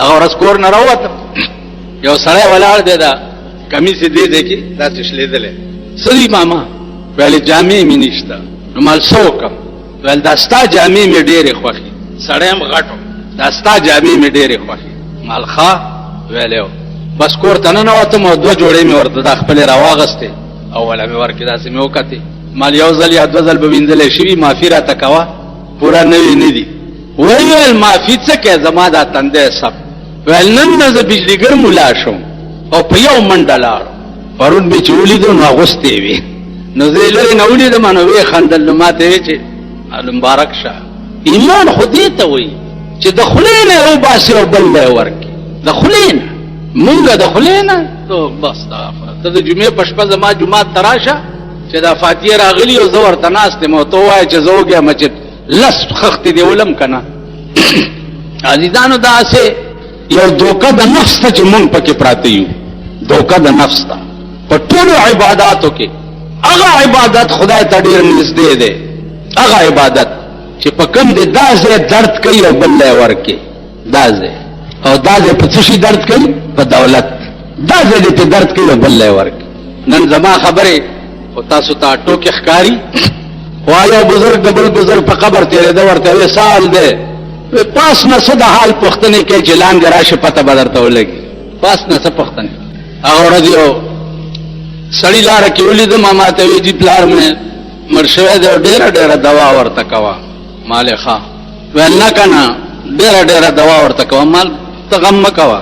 هغه ورځ کور نه راووتم، یو سړی ولاړ دی دا کمیس یې دې ځای کې داسې شلېدلی. څه دي ماما؟ ویل جامې مې نشته. نو مال څه وکړم؟ ویل دا ستا جامې مې ډېرې خوښې. سړی هم غټ و، دا ستا جامې مې ډېرې خوښې. مال ښه؟ ویل یو. بس کور ته ننوتم او 2 جوړې مې ورته دا خپلې راواغستې او وله مې ورکې داسې مې وکتې. مال یو ځل یا 2 ځل به وینځلی شوي، معافي راته کوه، پوره نوي نه دي. ویل معافي څه کوې، زما دا تندی سب. ویل نن نه زه بجلیګر ملا شوم او په یو منډه لاړم. پرون مې چې ولیدو نو اغوستې وې، نو زه یې لرې نه ولیدم، نو ویې خندل. نو ما ته ویې چې مبارک شه. ایمان خو دې ته وایي چې د خولې نه یې وباسي او بل به یې ورکړي. د خولې نه مونږ د خولې نه بس ته د جمعې په شپه زما جومات ته راشه چې دا فاتحه راغلي او زه ورته ناست یم او ته ووایه چې زه وږیم چې لس خښتې دې ولم که نه. عزیزانو داسې یو دوکه د نفس ته چې مونږ پکې پراته یو، دوکه د نفس ته. په ټولو عباداتو کې هغه عبادت خدای ته ډېر نږدې دی، هغه عبادت چې په کوم دی دا ځای درد کوي او بل ځای ورکړي. دا ځای او دا ځای په څه شي درد کوي؟ په دولت. دا ځای دې په درد کوي او بل ځای ورکړي. نن زما خبرې خو تاسو ته ټوکې ښکاري، خو یو بزرګ د بل بزرګ په قبر تېرېده، ورته ویې سال دی، پاس نه څه د حال پوښتنې کوي چې لاندې راشي پته به درته ولګي. پاس نه څه پوښتنې. هغه ورځ یو سړي لاره کې ولیدم، ما ته ویې جي پلار مې مړ شوی دی او ډېره ډېره دوا ورته کوه. مال یې ښه. ویل نه که نه ډېره ډېره دوا ورته کوه. مال ته غم مه کوه.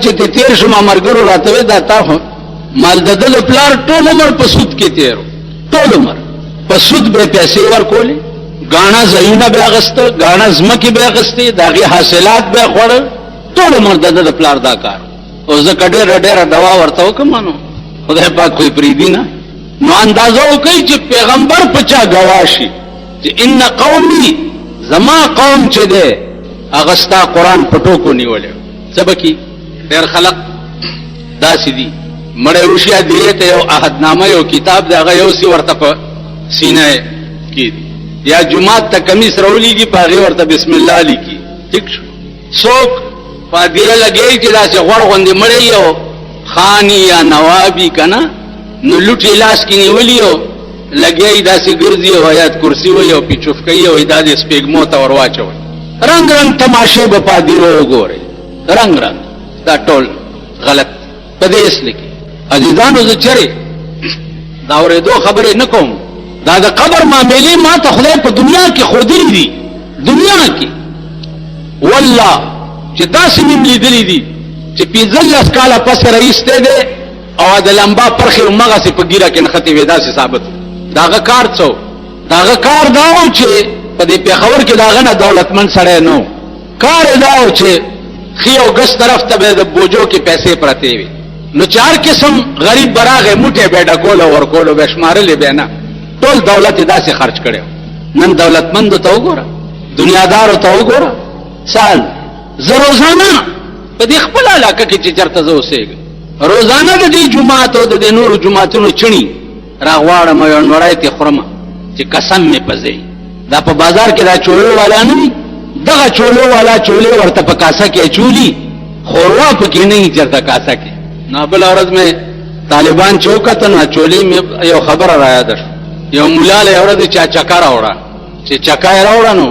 چې ته تېر شوم ملګرو راته ویې دا تا خو مال د ده د پلار ټول عمر په سود کې تېر و، ټول عمر په سود به یې پیسې ورکولې، ګاڼه ځایونه به یې اخېسته، ګاڼه ځمکې به یې اخېستې، د هغې حاصلات به یې خوړل، ټول عمر د ده د پلار دا کار. او ځکه ډېره ډېره دوا ورته وکړم نو خدای پاک خو یې پرېږدي نه. نو اندازه وکړئ چې پیغمبر په چا ګواه شي چې ان قومي، زما قوم چې دی هغه ستا قرآن په ټوکو نیولی. څه به کي؟ ډېر خلق داسې دي مړی وشي ادعیې ته یو عهدنامه یو کتاب دی، هغه یو سی ورته په سینه کې دي، یا جومات ته کمیس راولیږي په هغې ورته بسم الله لیکي. ټیک شو. څوک په ادعیه لګوي چې داسې غوړ غوندې مړی یو خاني یا نوابي که نه، نو لوټې لاس کې نیولي او لګیایي داسې ګرځي او آیات کرسي وایي او پیچوف کوي او دا دې سپېږمو ته ور واچوئ. رنګ رنګ تماشې به په ادیرو وګورئ، رنګ رنګ. دا ټول غلط په دې اصل کې. عزیزانو زه چرې دا اورېدو خبرې نه کوم، دا د قبر معاملې ما ته خدای په دنیا کې ښودلي دي. دنیا کې والله چې داسې مې لیدلي دي چې 15 کاله پس رئیستی دی او د لمبا پرخې همغسې په ګیره کې نښتې وې، داسې ثابت. د هغه کار څه؟ د هغه کار دا و چې په دې پېښور کې د هغه نه دولتمند سړی نه و. کار یې دا و چې ښي او ګس طرف ته به د بوجو کې پیسې پرتې وي، نو 4 قسم غریب به راغی، موټی به یې ډکول او ورکول او به یې شمارلې به نه، ټول دولت یې داسې خرچ کړی. نن دولتمندو ته وګوره، دنیادارو ته وګوره. سال زه روزانه په دې خپل علاقه کې چې چېرته زه اوسېږم، روزانه د دې جومات او د دې نورو جوماتونو چڼي راغواړم او نوړی ترې خورم چې قسم مې په ځای. دا په بازار کې دا چولو والا نه وي، دغه چولو والا چولې ورته په کاسه کې اچولي، خوروا پکې نه وي چېرته کاسه کې. نو بله ورځ مې طالبان چې وکتل نو چولې مې یو خبره را یاده شوه. یو ملا له یو ورځ چا چکه راوړه، چې چکه یې راوړه نو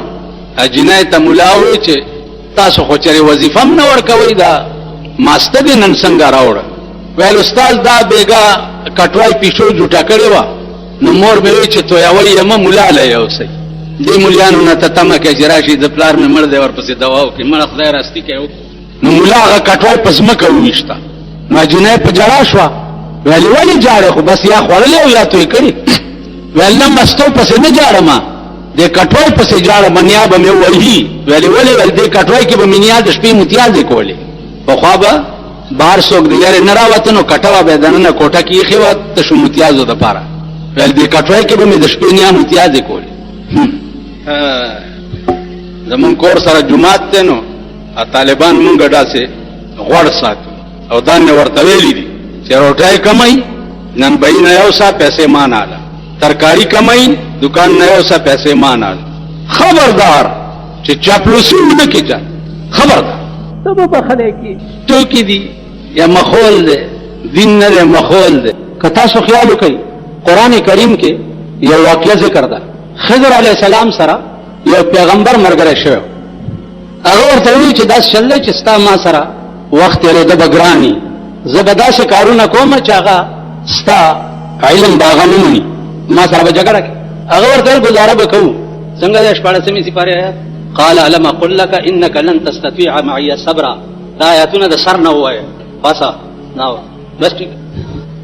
جنۍ ته ملا وویل چې تاسو خو چېرې وظیفه هم نه ورکوئ، دا ماسته دې نن څنګه راوړه؟ ویل استاد دا بیګا کټوای پیشو جوټه کړې وه، نو مور مې وایي چې تویول یې مه ملا له یوسئ. دې ملیانو نه ته تمه کوې چې راشي د پلار مې مړ دی ورپسې دوا وکړي، مړه خدای راستي کوي. نو ملا هغه کټوای په ځمکه وویشته. نو جنۍ په ژړا شوه، ویلې ولې جاړې؟ خو بس یا خوړلې او یا توی کړې. ویل نه مستو پسې نه جاړم، دې کټوای پسې جاړم، نیا به مې وهي. ویلې ولې؟ ویل دې کټوای کې به مې نیا د شپې متیازې کولې، پخوا به بهر څوک د لرې نه راوته نو کټوه به یې دننه کوټه کې ایښې وه تشو متیازو دپاره. ویل دې کټوای کې به مې د شپې نیا متیازې کولې. زمونږ کور سره جومات دی نو طالبان مونږ داسې غوړ ساتو او دا مې ورته ویلي دي چې روټۍ کمئ نن بهي نه یو سا پیسې ما نه اله، ترکاري کمئ دکان نه یو سا پیسې ما نه اله. خبردار چې چاپلوسي ونه کړي، خبردار تو به بخله کی ټوکی دي یا مخول ده دین نه مخول ده. که تاسو خیال وکړئ قران کریم کې یو واقعه ذکر ده. خضر علیه السلام سره یو پیغمبر مرګره شو. هغه ورته وی چې دا شلې چې ستا ما سره وخت یې د بګرانی زبدا سے کارونه کوم چې هغه ستا علم باغمنی ما سره به جګړه کوي. هغه ورته گزاره وکړو څنګه د 14 سپاره آیات قال الم اقل لك انك لن تستطيع معي صبرا. دا آیاتونه د سر نه وایي پاسا نو بس ټیک.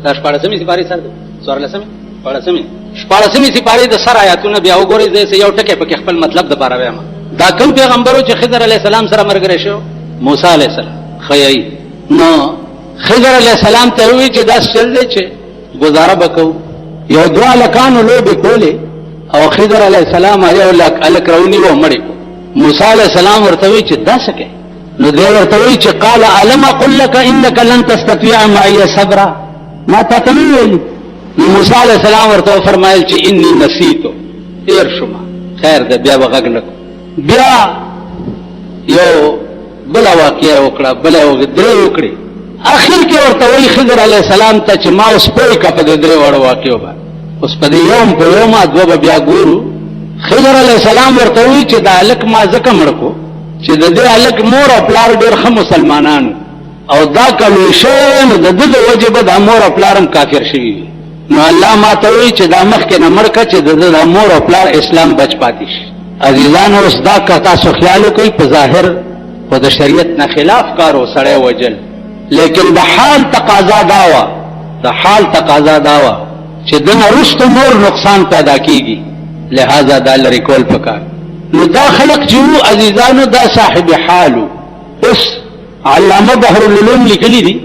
دا 14 سپاره سره 14 سپاره د سر آیاتونه بیا وګورئ زه یو ټکی په خپل مطلب د بارا وایم. دا کوم پیغمبرو چې خضر علیه السلام سره مرګ شو؟ موسی علیه السلام. خیای نو خضر علیه السلام ته وی چې دا چل دی چې گزاره وکاو. یو دوا لکانو لو به کوله او خضر علیه السلام یو لک الکرونی و مړی. موسی علیه السلام ورته وی چې دا سکه نو دی ورته وی چې قال الم اقل لك انك لن تستطيع معي صبرا. ما ته ویل موسی علیه السلام ورته فرمایل چې انی نسیتو ایر شما خیر ده بیا وغږ نکو. بیا یو بل واقعیا وکړه بل وکړه اخر کې ورته وی خضر علیه السلام ته چې ما اوس په کا په درې وړ واقعو باندې اوس په یوم په یوم ادو بیا ګورو. خضر علیه السلام ورته وی چې دا الک ما زکه مړکو چې د دې الک مور او پلار ډېر خو مسلمانانو او دا کلو شین د دې وجبه د مور او پلارم کافر شي. نو الله ما ته وی چې دا مخکې نه مړکه چې د مور او پلار اسلام بچ پاتې شي. عزیزان اوس دا کتا سو خیال کوي په ظاهر خو د شریعت نه خلاف کارو سړی وجل لیکن د حال تقاضا داوا د حال تقاضا داوا چې د نرست نور نقصان پیدا کیږي لہذا دا لري کول پکار. نو دا خلق چې عزیزانو دا صاحب حالو. اوس علامه بحر العلوم لیکلی دي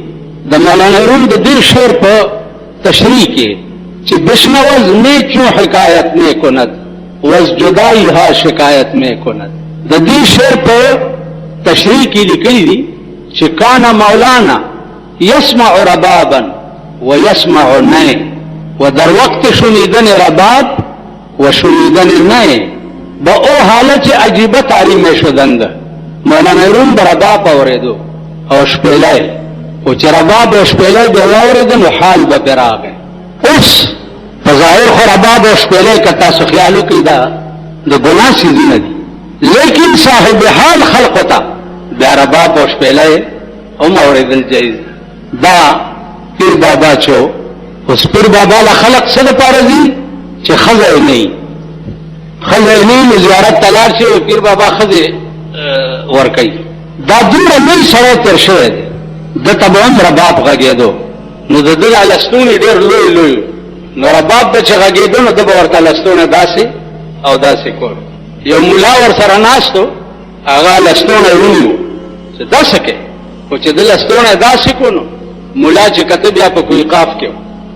د مولانا روم د دې شعر په تشریح کې چې بشنوز نے کیوں حکایت میں کند وز جدائی ہا شکایت میں کند. د دې شعر په تشریح کې لیکلی دي چې کان مولانا يسمع ربابا ويسمع نای و در وقت شنیدن رباب و شنیدن نای با او حالت عجیبه تعلیم شدند. مولانا روم رباب اوریدو او شپیلای او چې رباب او شپیلای به اوریدل حال به براغه. اوس فظاهر خو رباب او شپیلای کتا سو خیالو کې دا د ګناه سيزونه دي لیکن صاحب حال خلقتا دا رباب او شپیلای او اوریدل جایز. دا پیر بابا چو اوس پیر بابا له خلق څه لپاره دي چې خزه نه خزه نه زیارت تلار شي پیر بابا خزه ور کوي. دا دومره لوی سره تر شوی دی د تبعم رباب غږېدو نو د دې لستونی ډېر لوی لوی نو رباب د چې غږېدو نو د ورته لستونه داسې او داسې کول. یو مولا ور سره ناستو هغه لستونه ورونو چې داسې کې او چې د لستونه داسې کونو مولا چې کته بیا په کوی قاف کې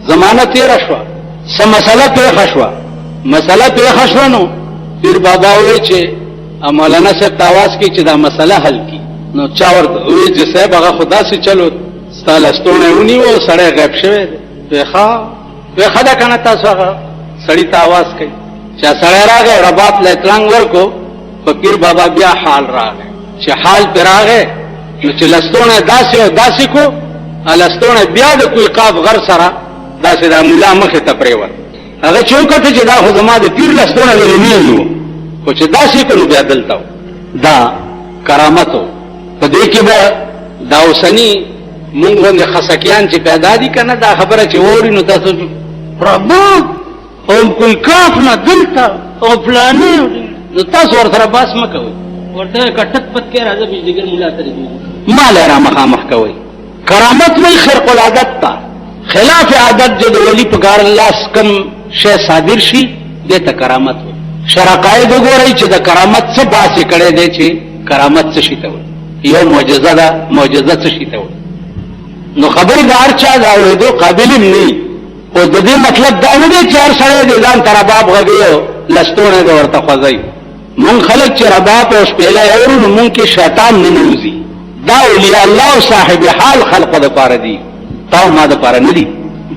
زمانہ تیر شو سم مسله په خشوا مسله په خشونو پیر بابا وی چې مولانا سے تاواز کی چې دا مسله حل کی. نو چا ورته وی چې صاحب هغه خدا سي چلو ستاله ستونه ونی و سړی غیب شوی دی په خدا کنه تاسو هغه سړی تاواز کوي چې سړی راغی رباط له تلنګ ورکو فقیر بابا بیا حال راغی چې حال پر راغی نو چې لستونه داسې او داسې کو لستونه بیا د کوی قاف غر سره داسې د مولا مخه ته پریوت هغه چوکټ چې دا خو زما د پیر لستونه ورنیو خو چې داسې کړو بیا دلته دا کرامتو په دې کې به دا اوسنی مونږ باندې خسکیان چې پیدا دي کنه دا خبره چې ووري نو تاسو رباب او کوئی کاف نه دلته او پلانې نو تاسو ورته باس مکوئ ورته کټک پت کې راځي بجلیګر مولا ته دی مال را مخامخ کوي. کرامت وی خرق العادت تا خلاف عادت جو ولی پکار الله کم شی صادر شي دته کرامت وی. شرقاید وګورئ چې د کرامت څه باسي کړي دي چې کرامت څه شي ته یو معجزه ده معجزه څه شي ته نو خبردار چا راوړو قابل نه او د دې مطلب دا نه دی چې هر سړی د ځان تر باب غږیو لستونه ورته خوځي. مون خلق چې رباب او شپېله اورو مون کې شیطان نه نوزي. دا اولیاء الله صاحب حال خلق د پاره دي تا ما د پاره نه دي.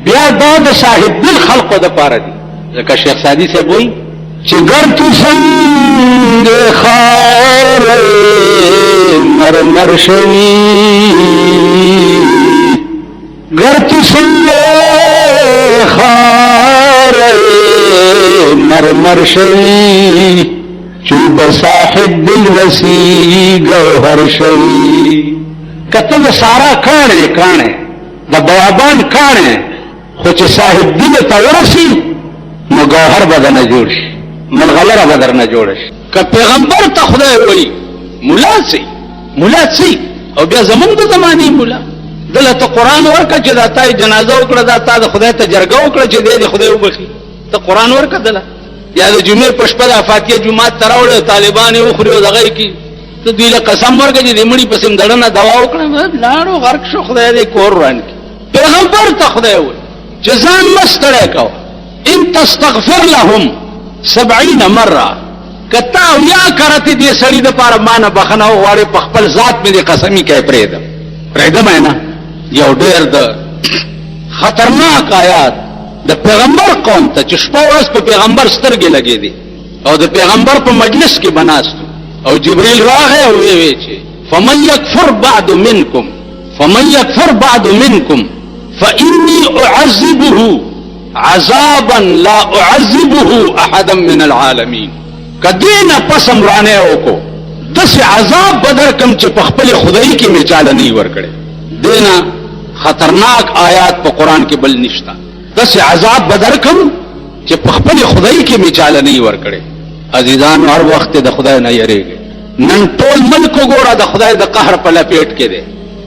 بیا دا د صاحب دل خلق د پاره دي. ځکه شیخ سادی سے وایي چگر تو سنگ خار مرمر شوی گر تو سنگ خار مرمر شوی چوب صاحب دلوسی گوہر شوی کتب سارا کانے دا بیابان کانے خوچ صاحب دل تورسی نو گوہر بدن جوڑ شي ملغلره بدر نه جوړ شي که پیغمبر ته خدای وایي مولا سي او بیا زمونږ د زمانې مولا دله ته قرآن ورکړه چې دا تا جنازه وکړه دا تا د خدای ته جرګه وکړه چې دی د خدای وبخي ته قرآن ورکړه دله یا د جمعې په شپه د فاتحه جومات ته راوړې طالبان یې وخوري او دغه یې کړي ته دوی له قسم ورکړه چې د مړي پسې مدړنه دوا وکړه لاړو غرق شو خدای دې کور وران کړي پیغمبر ته خدای وایي چې ځان مه ستړی کوه ان تستغفر لهم 70 مره کتا او یا کرتی دی سړی د پاره مان بخنه غواړي په خپل ذات مې د قسمی کوي پرېدم نه یو ډېر د خطرناک آیات د پیغمبر قوم ته چې شپه ورځ په پیغمبر سترګې لګې دي او د پیغمبر په مجلس کې بناست او جبريل راغی او وی چې فمن يكفر بعد منكم فإني أعذبه عذابا لا اعذبه احدا من العالمین کدینا پسم رانه وکو دس عذاب بدر کم چې په خپل خدای کې مثال نه ورکړي دینا خطرناک آیات په قران کې بل نشتا دس عذاب بدر کم چې په خپل خدای کې مثال نه ورکړي عزیزان هر وخت د خدای نه یریږي نن ټول ملک وګوره د خدای د قهر په لپیټ کې دی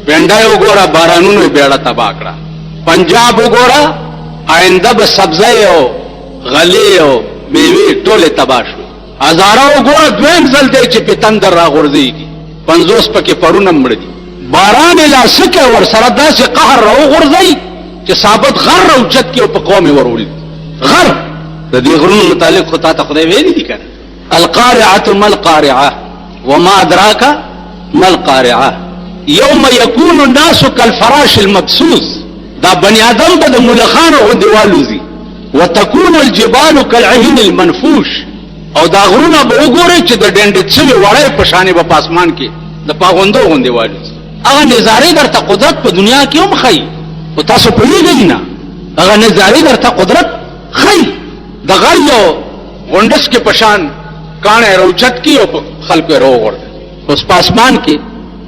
پندای وګوره بارانونو بیړه تبا کړه پنجاب وګوره آئنده به سبزی او غلی او میوه ټوله تباہ شو هزاره وګوره دویم ځل دی چې په تندر راغورځيږي 50 پکې پرونه مړ دي باران لا سکه ور سره داسې قهر راغورځي چې ثابت غر او چت کې په قوم ورول غر د دې غرونو متعلق خدای ته خدای ویلي دي کنه القارعه ما القارعه وما ادراك ما القارعه يوم يكون الناس كالفراش المبثوث دا بني آدم به د ملخانو غوندوالوزي وتكون الجبال كالعهن المنفوش او دا غرونه به وګوري چې د ډنډ څلې وړای په شانې په پاسمان کې د پاغوندو غوندوالوزي هغه نظارې درته قدرت په دنیا کې هم خي او تاسو پوهیږئ نه هغه نظارې درته قدرت خي د غر یو غونډس کې پشان کانه روچت کی او خلکو روغور اوس پاسمان کې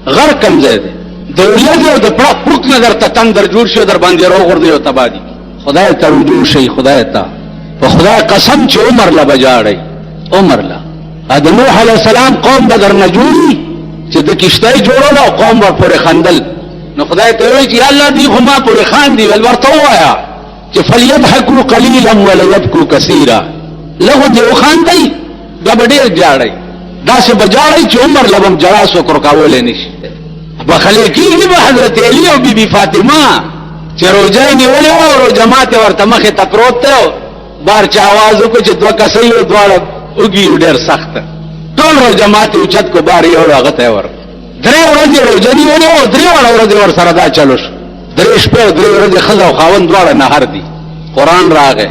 غر کم ځای دی د ولادت د پړه پوک نظر ته تندر جوړ شو در باندې روغور دی او تبادي خدای ته رجوع شي خدای ته په خدای قسم چې عمر لا بجاړي عمر لا ادم نوح علیہ السلام قوم بدر نه جوړي چې د کشتۍ جوړول او قوم ور پورې خندل نو خدای ته وایي چې الله دې هما پورې خان دي ول ورته وایا چې فليضحكوا قليلا ولا يبكوا كثيرا له دې خان دی دا ډېر جاړي دا چې بجاړي چې عمر لبم جراس وکړ کاول نشي بخلی کیږي به حضرت علی او بی بی فاطمه چې روزه نیولې او جماعت ورته مخه تپروت ته بار چا आवाज وکړي چې دوه کسې یو دواړه وګي ډېر سخت ټول جماعت اوچت کو بار یو هغه ته ور درې ورځې روزه نیولې او درې ورځې ور سره دا چلو شو درې شپه درې ورځې خزه او خاوند دواړه نهر دي قران راغی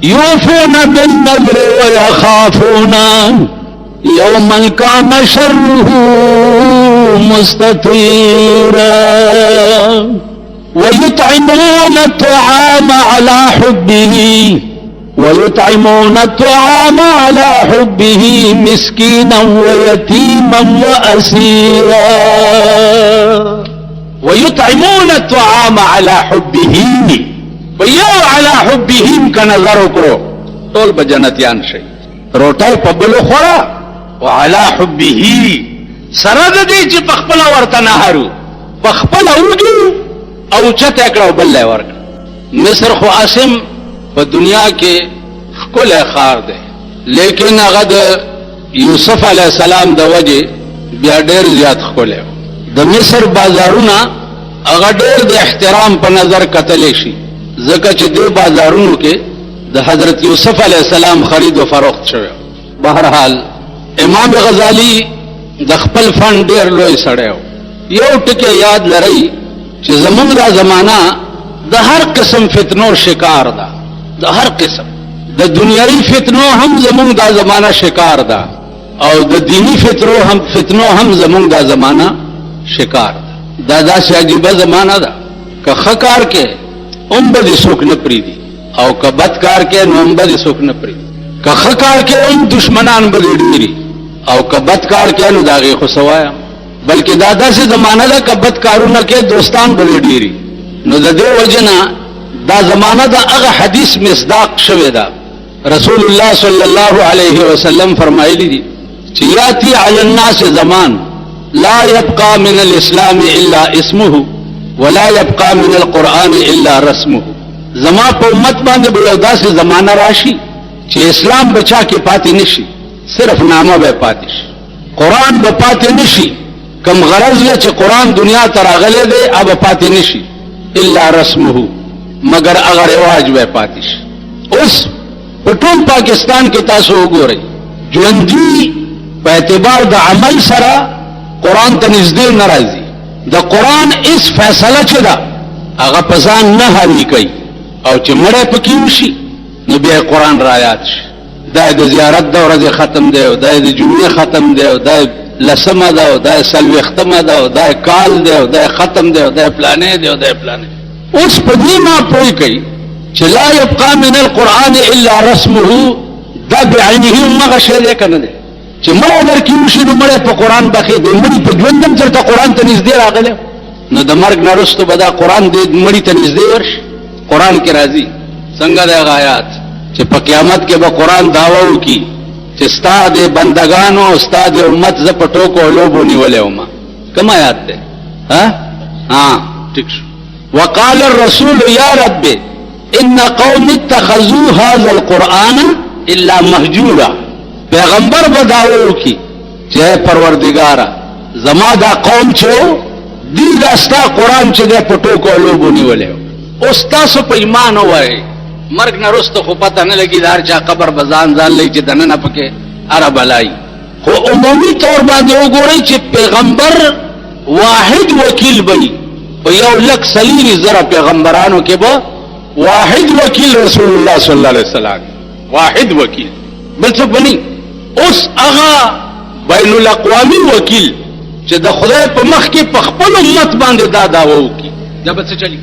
یوفون بالنذر ويخافون يوما كان شره مستطيرا ويطعمون الطعام على حبه مسكينا ويتيما وأسيرا ويطعمون الطعام على حبه ويو على حبه كنظر وکړو ټول بجنتيان شي روټای په بل خورا وعلى حبه سره د دې چې پخپل ورته نهارو پخپل ورګو او چته کړو بل ورک مصر خو عاصم په دنیا کې خپل خار ده لیکن هغه د یوسف علی السلام د وجه بیا ډېر زیات خپل د مصر بازارونه هغه ډېر د احترام په نظر کتل شي ځکه چې د بازارونو کې د حضرت یوسف علی السلام خرید او فروخت شوی بهرحال امام غزالی د خپل فن ډېر لوی سړیو یو ټکی یاد لرئ چې زمونږ دا زمانہ د هر قسم فتنو شکار ده د هر قسم د دنیاوی فتنو هم زمونږ دا زمانہ شکار ده او د دینی فتنو هم زمونږ دا زمانہ شکار ده. دا داسې عجیبه زمانہ ده که ښه کار کې هم به دې څوک نه پرېږدي او که بد کار کې نو هم به دې څوک نه پرېږدي. که ښه کار کې هم دشمنان به دې ډېري او که بد کار کې نو د هغې خو څه وایم. بلکې دا داسې زمانہ ده که بد کارونه کې دوستان به دې ډېري. نو د دې وجه نه دا زمانہ د هغه حدیث مصداق شوې ده. رسول الله صلی الله علیه وسلم فرمایلی دي چې یاتی علی الناس زمان لا يبقى من الاسلام الا اسمه ولا يبقى من القرآن الا رسمه. زما په امت باندې بل داسې زمانہ راشي چې اسلام بچا کې پاتې نشي، صرف نامه به پاتې شي، قرآن به پاتې نشي. کم غرض چې قرآن دنیا ته راغلی دی هغه پاتې نشي الا رسمه، مگر هغه رواج به پاتې شي. اوس په ټول پاکستان کې تاسو وګورئ ژوندي په اعتبار د عمل سره قرآن ته نږدې نه راځي. د قرآن اس فیصله چې ده هغه په ځان نه حاوي کوي او چې مړی پکې وشي نو بیا قرآن رایاد شي. دا د زیارت د ورځې ختم دی او دا د جمعې ختم دی او دا لسمه ده او دا څلوېښتمه ده او دا کال دی او دا ختم دی او دا پلانې دی او دا پلانې. اوس په دې ما پوه کوي چې لا يبقى من القرآن الا رسمه، دا بعینه مغه شی دی که نه دی چې مړی درکې وشي نو مړی په قرآن باقي دی. مړي په ژوند هم چېرته قرآن ته نږدې راغلی نو د مرګ نه وروسته به دا قرآن دې مړي ته نږدې ورشي. قرآن کې راځي څنګه دی هغه آیات چې په قیامت کې به قرآن دعوه وکړي چې ستا د بندګانو ستا د امت زه په ټوکو او لوبو نیولی وم. کوم آیات دی؟ ټیک شو. وقال الرسول یا رب ان قوم اتخذوا هذا القرآن الا مهجورا. پیغمبر به دعوه وکړي چې پروردګاره زما دا قوم چې دی دا ستا قرآن چې دی په ټوکو او لوبو نیولی و. اوس تاسو په ایمان ووایئ مرګ نه وروسته خو پته نه لګي د هر چا قبر به ځان لګي چې دننه پکې هره بلایي. خو عمومي طور باندې وګورئ چې پیغمبر واحد وکیل بني په 1,40,000 پیغمبرانو کې به واحد وکیل رسول الله صلی الله علیه وسلم واحد وکیل بل څوک بني. اوس هغه بین الاقوامي وکیل چې د خدای په مخ کې په خپل امت باندې دا دعوه وکړي دا به څه چلی.